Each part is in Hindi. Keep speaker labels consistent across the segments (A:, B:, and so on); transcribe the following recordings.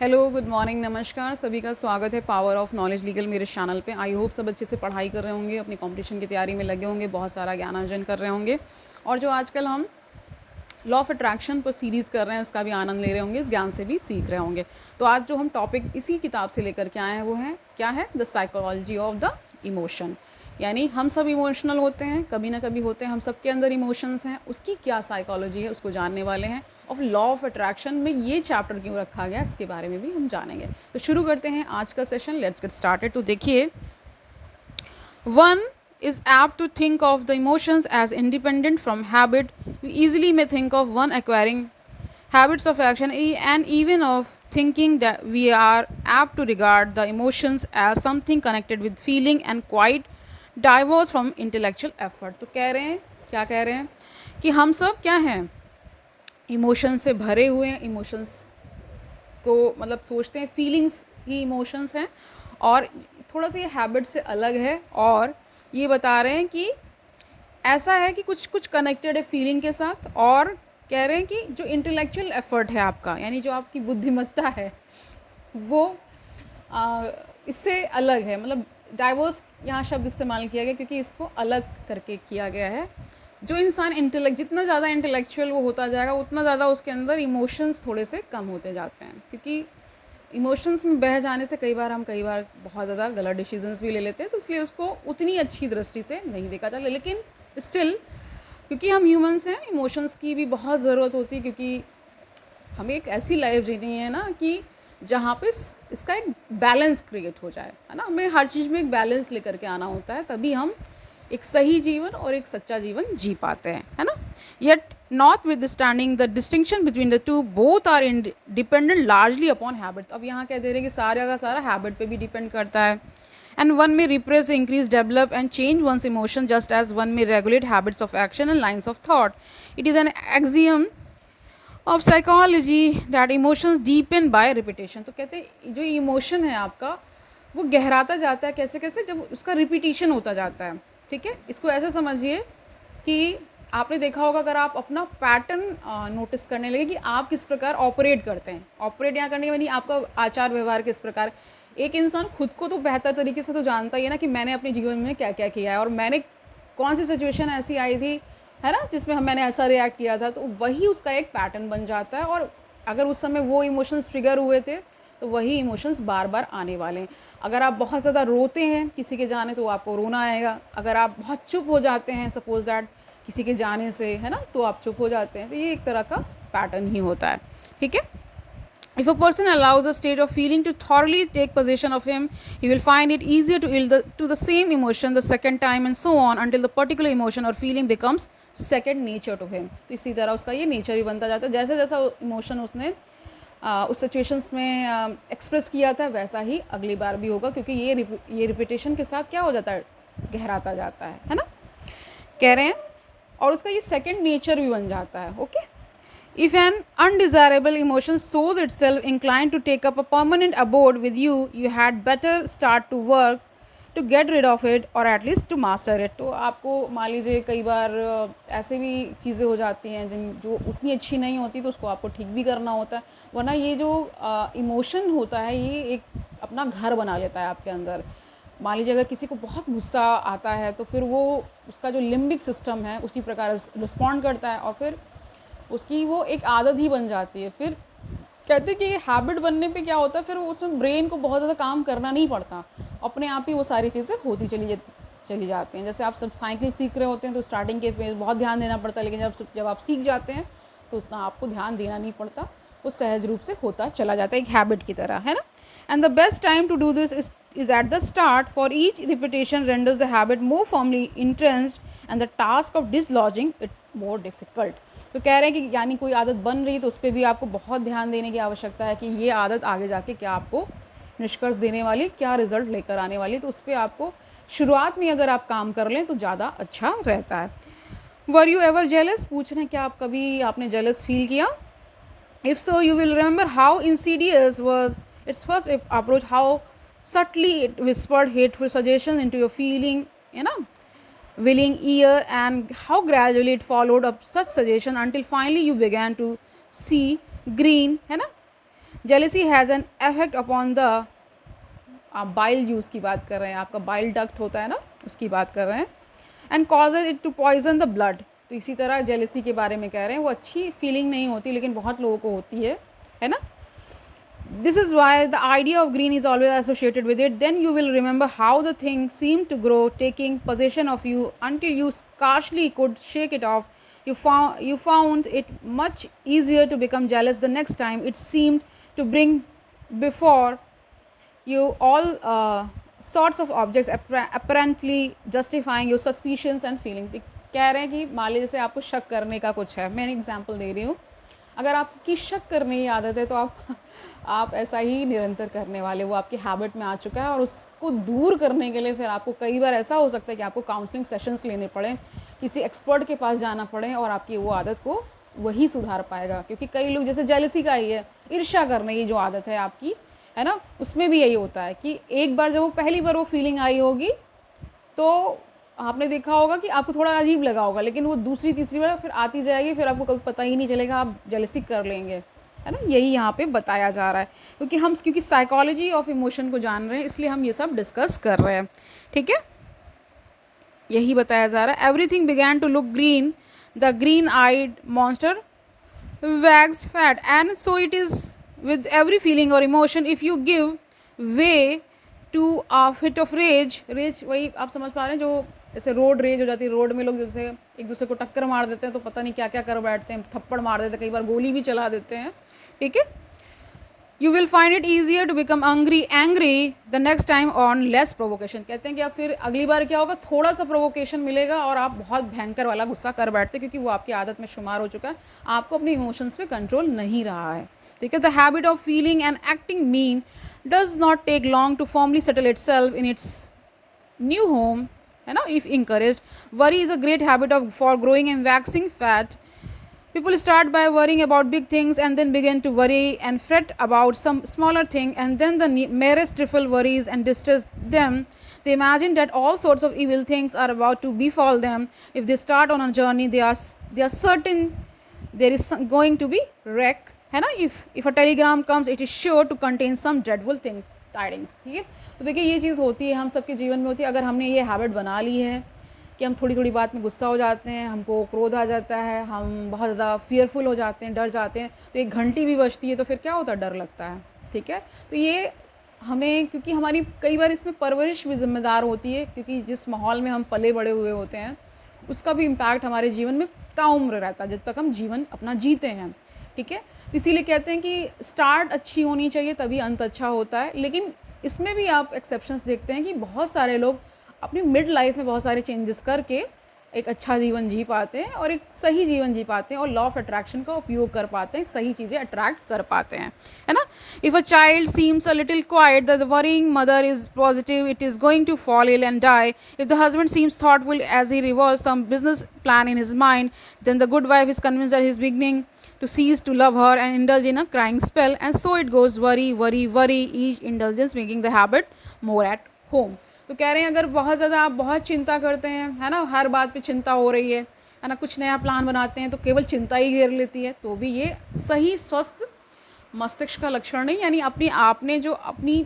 A: हेलो, गुड मॉर्निंग, नमस्कार। सभी का स्वागत है पावर ऑफ नॉलेज लीगल मेरे चैनल पे। आई होप सब अच्छे से पढ़ाई कर रहे होंगे, अपनी कंपटीशन की तैयारी में लगे होंगे, बहुत सारा ज्ञान अर्जन कर रहे होंगे। और जो आजकल हम लॉ ऑफ अट्रैक्शन पर सीरीज़ कर रहे हैं, इसका भी आनंद ले रहे होंगे, इस ज्ञान से भी सीख रहे होंगे। तो आज जो हम टॉपिक इसी किताब से लेकर के आए हैं वो है क्या है, the psychology of the emotion. यानी हम सब इमोशनल होते हैं, कभी ना कभी होते हैं, हम सब के अंदर इमोशंस हैं, उसकी क्या साइकोलॉजी है उसको जानने वाले हैं। और लॉ ऑफ अट्रैक्शन में ये चैप्टर क्यों रखा गया इसके बारे में भी हम जानेंगे। तो शुरू करते हैं आज का सेशन, लेट्स गेट स्टार्टेड। तो देखिए, one is apt to think of the emotions as independent from habit. You easily may think of one acquiring habits of action and even of thinking that we are apt to regard the emotions as something connected with feeling and quite diverse from intellectual effort. तो कह रहे हैं, क्या कह रहे हैं कि हम सब क्या हैं, इमोशंस से भरे हुए हैं। इमोशंस को मतलब सोचते हैं फीलिंग्स ही इमोशंस हैं, और थोड़ा सा ये हैबिट से अलग है। और ये बता रहे हैं कि ऐसा है कि कुछ कुछ कनेक्टेड है फीलिंग के साथ, और कह रहे हैं कि जो इंटेलेक्चुअल एफर्ट है आपका, यानी जो आपकी बुद्धिमत्ता है, वो इससे अलग है। मतलब डाइवर्स यहाँ शब्द इस्तेमाल किया गया क्योंकि इसको अलग करके किया गया है। जो इंसान जितना ज़्यादा इंटेलेक्चुअल वो होता जाएगा, उतना ज़्यादा उसके अंदर इमोशंस थोड़े से कम होते जाते हैं। क्योंकि इमोशंस में बह जाने से कई बार बहुत ज़्यादा गलत डिसीजंस भी ले लेते हैं, तो इसलिए उसको उतनी अच्छी दृष्टि से नहीं देखा जाता। लेकिन स्टिल, क्योंकि हम ह्यूमंस हैं, इमोशंस की भी बहुत ज़रूरत होती है, क्योंकि हमें एक ऐसी लाइफ जीनी है ना कि जहाँ पे इसका एक बैलेंस क्रिएट हो जाए, है ना। हमें हर चीज़ में एक बैलेंस लेकर के आना होता है, तभी हम एक सही जीवन और एक सच्चा जीवन जी पाते हैं, है ना। Yet notwithstanding the distinction between the two, both are dependent largely upon habit. अब यहाँ कह दे रहे हैं कि सारा का सारा हैबिट पे भी डिपेंड करता है। And one may repress, increase, develop and change one's emotion just as one may regulate habits of action and lines of thought. It is an axiom of psychology that emotions deepen by repetition. तो कहते हैं जो इमोशन है आपका वो गहराता जाता है, कैसे कैसे, जब उसका रिपीटिशन होता जाता है। ठीक है, इसको ऐसे समझिए कि आपने देखा होगा, अगर आप अपना पैटर्न नोटिस करने लगे कि आप किस प्रकार ऑपरेट करते हैं। ऑपरेट यहाँ करने के बाद आपका आचार व्यवहार किस प्रकार, एक इंसान खुद को तो बेहतर तरीके से तो जानता ही है ना कि मैंने अपने जीवन में क्या क्या किया है, और मैंने कौन सी सिचुएशन ऐसी आई थी, है ना, जिसमें मैंने ऐसा रिएक्ट किया था। तो वही उसका एक पैटर्न बन जाता है, और अगर उस समय वो इमोशंस ट्रिगर हुए थे तो वही इमोशंस बार बार आने वाले हैं। अगर आप बहुत ज़्यादा रोते हैं किसी के जाने तो आपको रोना आएगा। अगर आप बहुत चुप हो जाते हैं, सपोज दैट किसी के जाने से, है ना, तो आप चुप हो जाते हैं। तो ये एक तरह का पैटर्न ही होता है। ठीक है, if a person allows a state of feeling to thoroughly take possession of him, he will find it easier to yield to the same emotion the second time and so on until the particular emotion or feeling becomes second nature to him. तो इसी तरह उसका ये नेचर ही बनता जाता है। जैसे जैसा इमोशन उसने उस सिचुएशंस में एक्सप्रेस किया था, वैसा ही अगली बार भी होगा, क्योंकि ये रिपीटेशन के साथ क्या हो जाता है, गहराता जाता है ना, कह रहे हैं। और उसका ये सेकंड नेचर भी बन जाता है। Okay, if an undesirable emotion shows itself inclined to take up a permanent abode with you, you had better start to work to get rid of it और एटलीस्ट टू मास्टर इट। तो आपको मान लीजिए कई बार ऐसे भी चीज़ें हो जाती हैं जो उतनी अच्छी नहीं होती, तो उसको आपको ठीक भी करना होता है। वरना ये जो इमोशन होता है, ये एक अपना घर बना लेता है आपके अंदर। मान लीजिए अगर किसी को बहुत गुस्सा आता है, तो फिर वो उसका जो लिम्बिक सिस्टम है उसी प्रकार रिस्पॉन्ड करता है, और फिर उसकी वो एक आदत ही बन जाती है। फिर कहते हैं कि हैबिट बनने पे क्या होता है, फिर उसमें ब्रेन को बहुत ज़्यादा काम करना नहीं पड़ता, अपने आप ही वो सारी चीज़ें होती चली जाती हैं। जैसे आप सब साइकिल सीख रहे होते हैं तो स्टार्टिंग के फेज बहुत ध्यान देना पड़ता है, लेकिन जब आप सीख जाते हैं तो उतना आपको ध्यान देना नहीं पड़ता, वो सहज रूप से होता चला जाता है, एक हैबिट की तरह, है ना। And the best time to do this is at the start, for each repetition renders the habit more firmly entrenched and the task of dislodging it more difficult. तो कह रहे हैं कि यानी कोई आदत बन रही तो उस पर भी आपको बहुत ध्यान देने की आवश्यकता है कि ये आदत आगे जाके क्या आपको निष्कर्ष देने वाली, क्या रिजल्ट लेकर आने वाली। तो उस पर आपको शुरुआत में अगर आप काम कर लें तो ज़्यादा अच्छा रहता है। वर यू एवर जेलस, पूछ रहे हैं क्या आप कभी आपने जेलस फील किया। If so you will remember how Insidious was it's first approach, how subtly it whispered hateful suggestions into your willing ear, and how gradually it followed up such suggestion until finally you began to see green, है ना। Jealousy has an effect upon the, आप बाइल जूस की बात कर रहे हैं, आपका बाइल डक्ट होता है ना, उसकी बात कर रहे हैं, and causes it to poison the blood. तो इसी तरह जेलेसी के बारे में कह रहे हैं, वो अच्छी फीलिंग नहीं होती लेकिन बहुत लोगों को होती है ना। This is why the idea of green is always associated with it. Then you will remember how the thing seemed to grow, taking possession of you until you scarcely could shake it off. You found it much easier to become jealous the next time it seemed to bring before you all sorts of objects apparently justifying your suspicions and feelings. कह रहे हैं कि मान लीजिए जैसे आपको शक करने का कुछ है, मैं एग्जांपल दे रही हूँ, अगर आपकी शक करने की आदत है तो आप ऐसा ही निरंतर करने वाले, वो आपकी हैबिट में आ चुका है, और उसको दूर करने के लिए फिर आपको कई बार ऐसा हो सकता है कि आपको काउंसलिंग सेशंस लेने पड़े, किसी एक्सपर्ट के पास जाना पड़े, और आपकी वो आदत को वही सुधार पाएगा। क्योंकि कई लोग, जैसे जेलसी का ही है, ईर्ष्या करने की जो आदत है आपकी, है ना, उसमें भी यही होता है कि एक बार जब वो पहली बार वो फीलिंग आई होगी तो आपने देखा होगा कि आपको थोड़ा अजीब लगा होगा, लेकिन वो दूसरी तीसरी बार फिर आती जाएगी, फिर आपको कभी पता ही नहीं चलेगा, आप जेलसी कर लेंगे, है ना। यही यहाँ पे बताया जा रहा है, क्योंकि साइकोलॉजी ऑफ इमोशन को जान रहे हैं, इसलिए हम ये सब डिस्कस कर रहे हैं, ठीक है। यही बताया जा रहा है। Everything began to look green, the green eyed monster waxed fat, and so it is with every feeling or emotion. If you give way to a fit of rage, वही आप समझ पा रहे हैं, जो जैसे रोड रेज हो जाती है, रोड में लोग जैसे एक दूसरे को टक्कर मार देते हैं तो पता नहीं क्या क्या कर बैठते हैं, थप्पड़ मार देते हैं, कई बार गोली भी चला देते हैं, ठीक है। You will find it easier to become angry the next time on less provocation. कहते हैं कि आप फिर अगली बार क्या होगा, थोड़ा सा प्रोवोकेशन मिलेगा और आप बहुत भयंकर वाला गुस्सा कर बैठते हैं, क्योंकि वो आपकी आदत में शुमार हो चुका है, आपको अपने इमोशंस पे कंट्रोल नहीं रहा है, ठीक है। The habit of feeling and acting mean does not take long to formally settle itself in its new home, है ना, if encouraged. Worry is a great habit for growing and waxing fat. People start by worrying about big things and then begin to worry and fret about some smaller thing, and then the merest trifle worries and distress them. They imagine that all sorts of evil things are about to befall them. If they start on a journey, they are certain there is going to be wreck, है ना। If a telegram comes, it is sure to contain some dreadful tidings, ठीक है। तो देखिए ये चीज़ होती है, हम सबके जीवन में होती है। अगर हमने ये हैबिट बना ली है कि हम थोड़ी थोड़ी बात में गुस्सा हो जाते हैं, हमको क्रोध आ जाता है, हम बहुत ज़्यादा फियरफुल हो जाते हैं, डर जाते हैं, तो एक घंटी भी बजती है तो फिर क्या होता है, डर लगता है, ठीक है। तो ये हमें, क्योंकि हमारी कई बार इसमें परवरिश भी जिम्मेदार होती है, क्योंकि जिस माहौल में हम पले बड़े हुए होते हैं उसका भी इम्पैक्ट हमारे जीवन में ताउम्र रहता है जब तक हम जीवन अपना जीते हैं, ठीक है। इसीलिए कहते हैं कि स्टार्ट अच्छी होनी चाहिए तभी अंत अच्छा होता है। लेकिन इसमें भी आप एक्सेप्शंस देखते हैं कि बहुत सारे लोग अपनी मिड लाइफ में बहुत सारे चेंजेस करके एक अच्छा जीवन जी पाते हैं और एक सही जीवन जी पाते हैं और लॉ ऑफ अट्रैक्शन का उपयोग कर पाते हैं, सही चीज़ें अट्रैक्ट कर पाते हैं, है ना। If a child seems a little quiet, the worrying mother is positive it is going to fall ill and die. If the husband seems thoughtful as he revolves some business plan in his mind, then the good wife is convinced that he is beginning to cease to love her and indulge in a crying spell, and so it goes, worry, worry, worry, each indulgence making the habit more at home. तो कह रहे हैं अगर बहुत ज़्यादा आप बहुत चिंता करते हैं, है ना, हर बात पे चिंता हो रही है ना, कुछ नया प्लान बनाते हैं तो केवल चिंता ही घेर लेती है, तो भी ये सही स्वस्थ मस्तिष्क का लक्षण नहीं, यानी आपने अपनी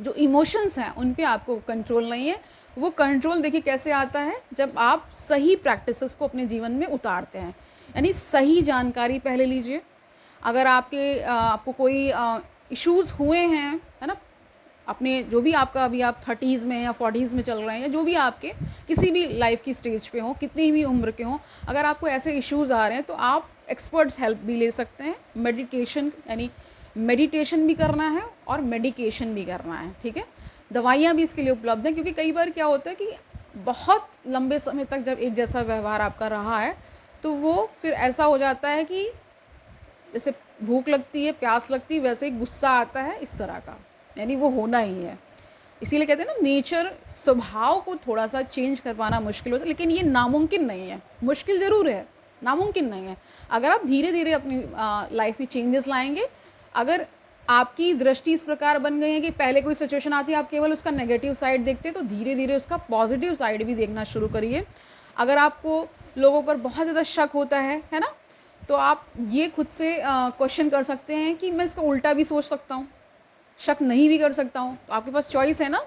A: जो इमोशंस हैं उन पे आपको कंट्रोल नहीं है। वो कंट्रोल देखिए कैसे आता है, जब आप सही प्रैक्टिसेस को अपने जीवन में उतारते हैं, यानी सही जानकारी पहले लीजिए। अगर आपको कोई इश्यूज़ हुए हैं, है ना, अपने जो भी आपका अभी आप 30s में या 40s में चल रहे हैं, या जो भी आपके किसी भी लाइफ की स्टेज पे हो, कितनी भी उम्र के हों, अगर आपको ऐसे इश्यूज़ आ रहे हैं तो आप एक्सपर्ट्स हेल्प भी ले सकते हैं। मेडिटेशन भी करना है और मेडिकेशन भी करना है, ठीक है। दवाइयाँ भी इसके लिए उपलब्ध हैं, क्योंकि कई बार क्या होता है कि बहुत लंबे समय तक जब एक जैसा व्यवहार आपका रहा है तो वो फिर ऐसा हो जाता है कि जैसे भूख लगती है, प्यास लगती है, वैसे ही गुस्सा आता है, इस तरह का, यानी वो होना ही है। इसीलिए कहते हैं ना, नेचर स्वभाव को थोड़ा सा चेंज कर पाना मुश्किल होता है, लेकिन ये नामुमकिन नहीं है। मुश्किल ज़रूर है, नामुमकिन नहीं है। अगर आप धीरे धीरे अपनी लाइफ में चेंजेस लाएंगे, अगर आपकी दृष्टि इस प्रकार बन गई है कि पहले कोई सिचुएशन आती है आप केवल उसका नेगेटिव साइड देखते हैं, तो धीरे धीरे उसका पॉजिटिव साइड भी देखना शुरू करिए। अगर आपको लोगों पर बहुत ज़्यादा शक होता है ना, तो आप ये खुद से क्वेश्चन कर सकते हैं कि मैं इसका उल्टा भी सोच सकता हूँ, शक नहीं भी कर सकता हूँ। तो आपके पास चॉइस है ना,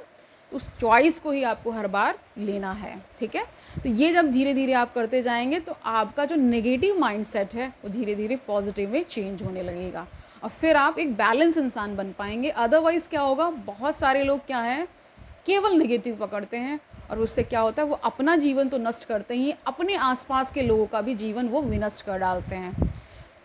A: तो उस चॉइस को ही आपको हर बार लेना है, ठीक है। तो ये जब धीरे धीरे आप करते जाएंगे तो आपका जो नेगेटिव माइंडसेट है वो धीरे धीरे पॉजिटिव में चेंज होने लगेगा, और फिर आप एक बैलेंस इंसान बन पाएंगे। अदरवाइज़ क्या होगा, बहुत सारे लोग क्या है, केवल नेगेटिव पकड़ते हैं, और उससे क्या होता है, वो अपना जीवन तो नष्ट करते ही, अपने आसपास के लोगों का भी जीवन वो विनष्ट कर डालते हैं।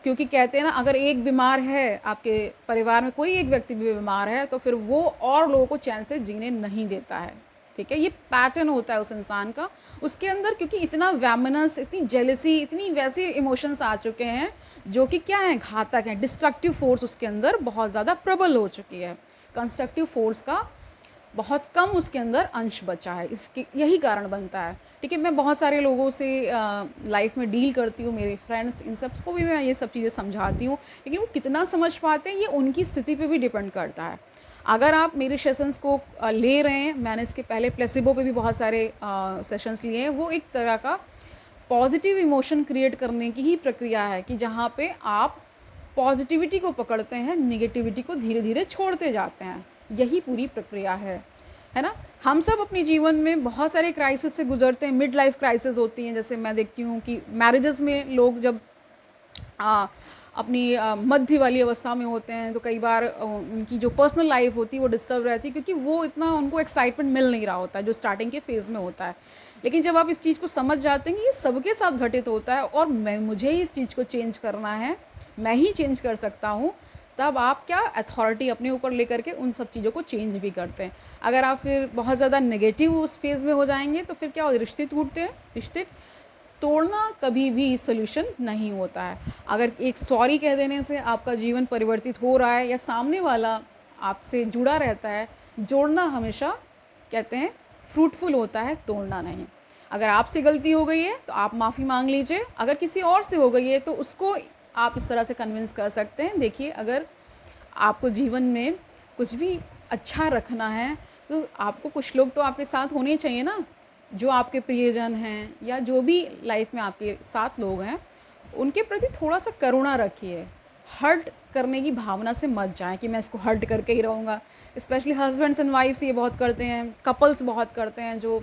A: क्योंकि कहते हैं ना, अगर एक बीमार है, आपके परिवार में कोई एक व्यक्ति भी बीमार है, तो फिर वो और लोगों को चैन से जीने नहीं देता है, ठीक है। ये पैटर्न होता है उस इंसान का, उसके अंदर, क्योंकि इतना वैमनस, इतनी जेलसी, इतनी वैसे इमोशंस आ चुके हैं जो कि क्या है, घातक है। डिस्ट्रक्टिव फोर्स उसके अंदर बहुत ज़्यादा प्रबल हो चुकी है, कंस्ट्रक्टिव फोर्स का बहुत कम उसके अंदर अंश बचा है। इसके यही कारण बनता है, ठीक है। मैं बहुत सारे लोगों से लाइफ में डील करती हूँ, मेरे फ्रेंड्स, इन सब को भी मैं ये सब चीज़ें समझाती हूँ, लेकिन वो कितना समझ पाते हैं ये उनकी स्थिति पे भी डिपेंड करता है। अगर आप मेरे सेशंस को ले रहे हैं, मैंने इसके पहले प्लेसिबो पे भी बहुत सारे सेशंस लिए हैं, वो एक तरह का पॉजिटिव इमोशन क्रिएट करने की ही प्रक्रिया है, कि जहाँ पे आप पॉजिटिविटी को पकड़ते हैं, निगेटिविटी को धीरे धीरे छोड़ते जाते हैं। यही पूरी प्रक्रिया है ना। हम सब अपने जीवन में बहुत सारे क्राइसिस से गुजरते हैं, मिड लाइफ क्राइसिस होती हैं। जैसे मैं देखती हूँ कि मैरिजेस में लोग जब अपनी मध्य वाली अवस्था में होते हैं, तो कई बार उनकी जो पर्सनल लाइफ होती है वो डिस्टर्ब रहती है, क्योंकि वो इतना उनको एक्साइटमेंट मिल नहीं रहा होता है जो स्टार्टिंग के फेज़ में होता है। लेकिन जब आप इस चीज़ को समझ जाते हैं कि ये सबके साथ घटित होता है, और मुझे ही इस चीज़ को चेंज करना है, मैं ही चेंज कर सकता हूँ, तब आप क्या अथॉरिटी अपने ऊपर लेकर के उन सब चीज़ों को चेंज भी करते हैं। अगर आप फिर बहुत ज़्यादा नेगेटिव उस फेज़ में हो जाएंगे, तो फिर क्या हो, रिश्ते टूटते हैं। रिश्ते तोड़ना कभी भी सोल्यूशन नहीं होता है। अगर एक सॉरी कह देने से आपका जीवन परिवर्तित हो रहा है, या सामने वाला आपसे जुड़ा रहता है, जोड़ना हमेशा कहते हैं फ्रूटफुल होता है, तोड़ना नहीं। अगर आपसे गलती हो गई है तो आप माफ़ी मांग लीजिए, अगर किसी और से हो गई है तो उसको आप इस तरह से कन्विंस कर सकते हैं। देखिए, अगर आपको जीवन में कुछ भी अच्छा रखना है, तो आपको कुछ लोग तो आपके साथ होने चाहिए ना, जो आपके प्रियजन हैं, या जो भी लाइफ में आपके साथ लोग हैं, उनके प्रति थोड़ा सा करुणा रखिए। हर्ट करने की भावना से मत जाएं कि मैं इसको हर्ट करके ही रहूँगा। स्पेशली हस्बैंड्स एंड वाइफ्स ये बहुत करते हैं, कपल्स बहुत करते हैं, जो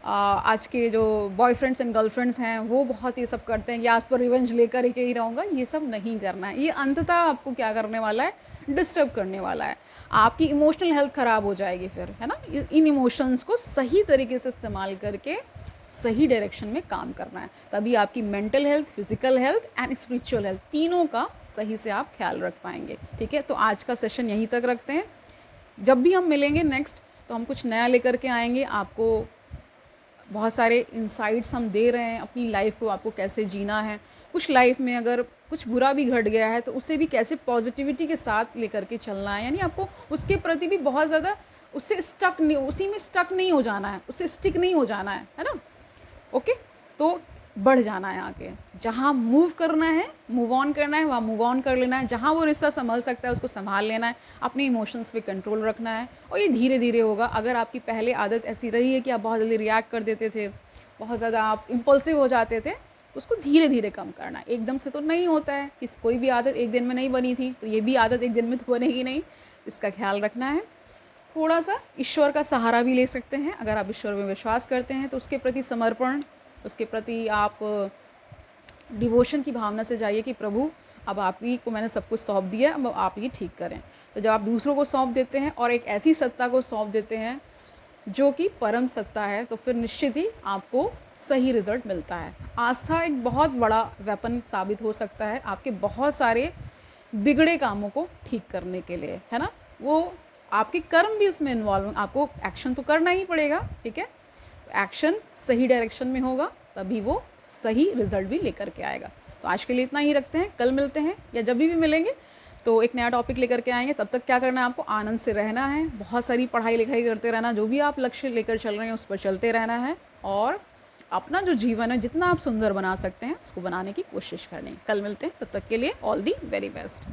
A: आज के जो बॉयफ्रेंड्स एंड गर्लफ्रेंड्स हैं वो बहुत ये सब करते हैं कि आज पर रिवेंज लेकर ही रहूँगा। ये सब नहीं करना है। ये अंततः आपको क्या करने वाला है, डिस्टर्ब करने वाला है। आपकी इमोशनल हेल्थ ख़राब हो जाएगी फिर, है ना। इन इमोशंस को सही तरीके से इस्तेमाल करके सही डायरेक्शन में काम करना है, तभी आपकी mental health, physical health and spiritual health, तीनों का सही से आप ख्याल रख पाएंगे, ठीक है। तो आज का सेशन यहीं तक रखते हैं। जब भी हम मिलेंगे नेक्स्ट, तो हम कुछ नया लेकर के आएंगे। आपको बहुत सारे इंसाइट्स हम दे रहे हैं अपनी लाइफ को, आपको कैसे जीना है। कुछ लाइफ में अगर कुछ बुरा भी घट गया है, तो उसे भी कैसे पॉजिटिविटी के साथ लेकर के चलना है, यानी आपको उसके प्रति भी बहुत ज़्यादा उससे स्टक नहीं, उसी में स्टक नहीं हो जाना है, उससे स्टिक नहीं हो जाना है ना। ओके, तो बढ़ जाना है आगे। जहाँ मूव करना है, मूव ऑन करना है, वहाँ मूव ऑन कर लेना है। जहाँ वो रिश्ता संभल सकता है उसको संभाल लेना है, अपने इमोशंस पे कंट्रोल रखना है, और ये धीरे धीरे होगा। अगर आपकी पहले आदत ऐसी रही है कि आप बहुत जल्दी रिएक्ट कर देते थे, बहुत ज़्यादा आप इम्पल्सिव हो जाते थे, तो उसको धीरे धीरे कम करना है। एकदम से तो नहीं होता है कि कोई भी आदत एक दिन में नहीं बनी थी, तो ये भी आदत एक दिन में तो बनेगी नहीं। इसका ख्याल रखना है। थोड़ा सा ईश्वर का सहारा भी ले सकते हैं। अगर आप ईश्वर में विश्वास करते हैं तो उसके प्रति समर्पण, उसके प्रति आप डिवोशन की भावना से जाइए कि प्रभु, अब आप ही को मैंने सब कुछ सौंप दिया, अब आप ही ठीक करें। तो जब आप दूसरों को सौंप देते हैं और एक ऐसी सत्ता को सौंप देते हैं जो कि परम सत्ता है, तो फिर निश्चित ही आपको सही रिजल्ट मिलता है। आस्था एक बहुत बड़ा वेपन साबित हो सकता है आपके बहुत सारे बिगड़े कामों को ठीक करने के लिए, है ना। वो आपके कर्म भी इसमें इन्वॉल्व, आपको एक्शन तो करना ही पड़ेगा, ठीक है। एक्शन सही डायरेक्शन में होगा, तभी वो सही रिजल्ट भी लेकर के आएगा। तो आज के लिए इतना ही रखते हैं। कल मिलते हैं, या जब भी मिलेंगे तो एक नया टॉपिक लेकर के आएंगे। तब तक क्या करना है, आपको आनंद से रहना है, बहुत सारी पढ़ाई लिखाई करते रहना, जो भी आप लक्ष्य लेकर चल रहे हैं उस पर चलते रहना है, और अपना जो जीवन है जितना आप सुंदर बना सकते हैं उसको बनाने की कोशिश करनी है। कल मिलते हैं, तब तक के लिए ऑल दी वेरी बेस्ट।